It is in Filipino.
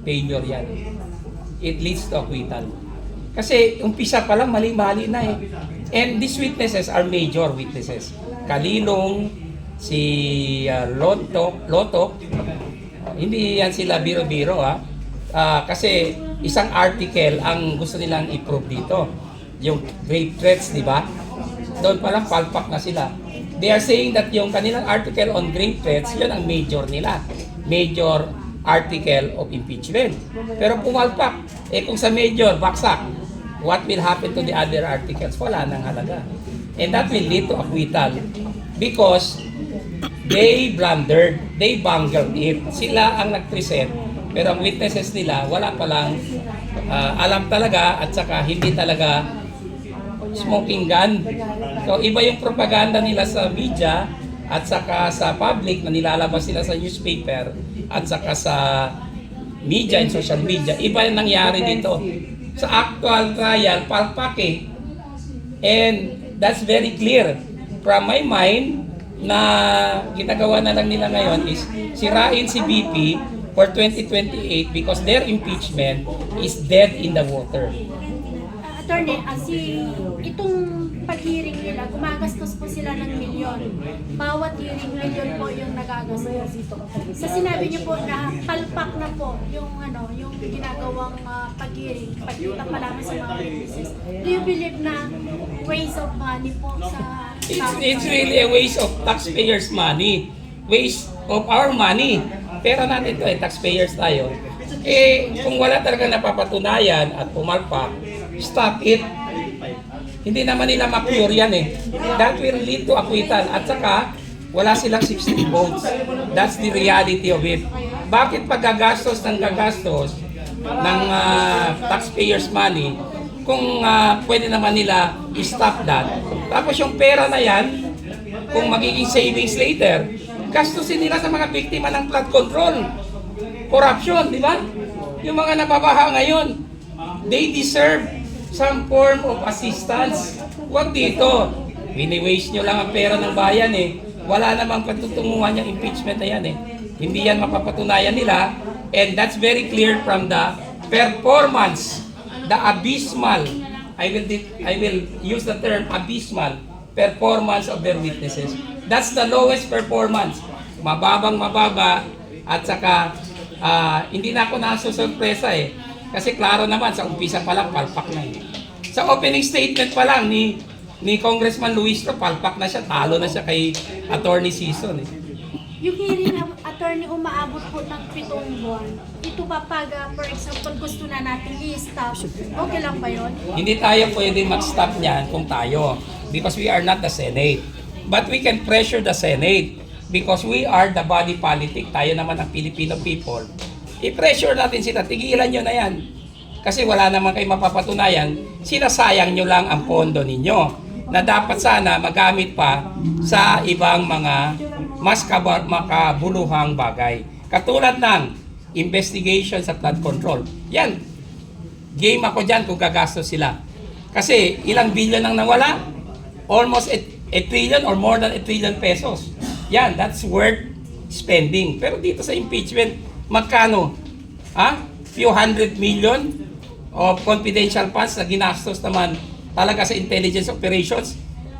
failure yan. It leads to acquittal. Kasi umpisa pa lang mali-mali na eh. And these witnesses are major witnesses. Kalilong, si Lotok, hindi yan sila biro-biro ha. Kasi isang article ang gusto nilang i-prove dito. Yung grave threats, di ba? Doon pa lang palpak na sila. They are saying that yung kanilang article on grave threats, yun ang major nila. Major article of impeachment. Pero pumalpak. Eh kung sa major, baksak. What will happen to the other articles? Wala nang halaga. And that will lead to acquittal. Because they blundered, they bungled it. Sila ang nag-present, pero ang witnesses nila, wala palang alam talaga at saka hindi talaga smoking gun. So iba yung propaganda nila sa media at saka sa public na nilalabas nila sa newspaper at saka sa media and social media. Iba yung nangyari dito. Sa actual trial, palpak eh. And that's very clear. From my mind, na ginagawa na lang nila ngayon is sirain si BP for 2028 because their impeachment is dead in the water. Attorney, itong pag-hearing nila, gumagastos po sila ng milyon. Bawat hearing, milyon po yung nagagastos dito. Sa sinabi niyo po na palpak na po yung ginagawang pag-hearing, pagkita pa lamang sa mga witnesses. Do you believe na waste of money po sa It's really a waste of taxpayers' money. Waste of our money. Pera natin ito eh, taxpayers tayo. Eh, kung wala talaga napapatunayan at pumalpak, stop it. Hindi naman nila ma-cure yan eh. That will lead to acquittal. At saka, wala silang 60 votes. That's the reality of it. Bakit paggagastos ng taxpayers' money kung pwede naman nila i-stop that? Tapos yung pera na yan, kung magiging savings later, gastusin nila sa mga biktima ng flood control, corruption, di ba? Yung mga nababaha ngayon, they deserve some form of assistance. Huwag dito. Wini-waste nyo lang ang pera ng bayan eh. Wala namang patutunguhan yung impeachment na yan eh. Hindi yan mapapatunayan nila. And that's very clear from the performance, the abysmal, I will use the term abysmal performance of their witnesses. That's the lowest performance. Mababa at saka hindi na ako nasusurpresa eh. Kasi klaro naman sa umpisa pa lang palpak na eh. Sa opening statement pa lang ni Congressman Luistro, palpak na siya, talo na siya kay Attorney Sison eh. Yung hearing ng attorney umaabot po ng 7 buwan, ito ba pag, for example, gusto na natin i-stop, okay lang ba yun? Hindi tayo pwede mag-stop niyan kung tayo. Because we are not the Senate. But we can pressure the Senate. Because we are the body politic. Tayo naman ang Filipino people. I-pressure natin sila. Tigilan nyo na yan. Kasi wala naman kayo mapapatunayan. Sinasayang nyo lang ang pondo ninyo. Na dapat sana magamit pa sa ibang mga mas makabuluhang bagay. Katulad ng investigation sa flood control. Yan. Game ako dyan kung gagastos sila. Kasi ilang billion ang nawala? Almost a trillion or more than a trillion pesos. Yan, that's worth spending. Pero dito sa impeachment, magkano? Few hundred million of confidential funds na ginastos naman talaga sa intelligence operations.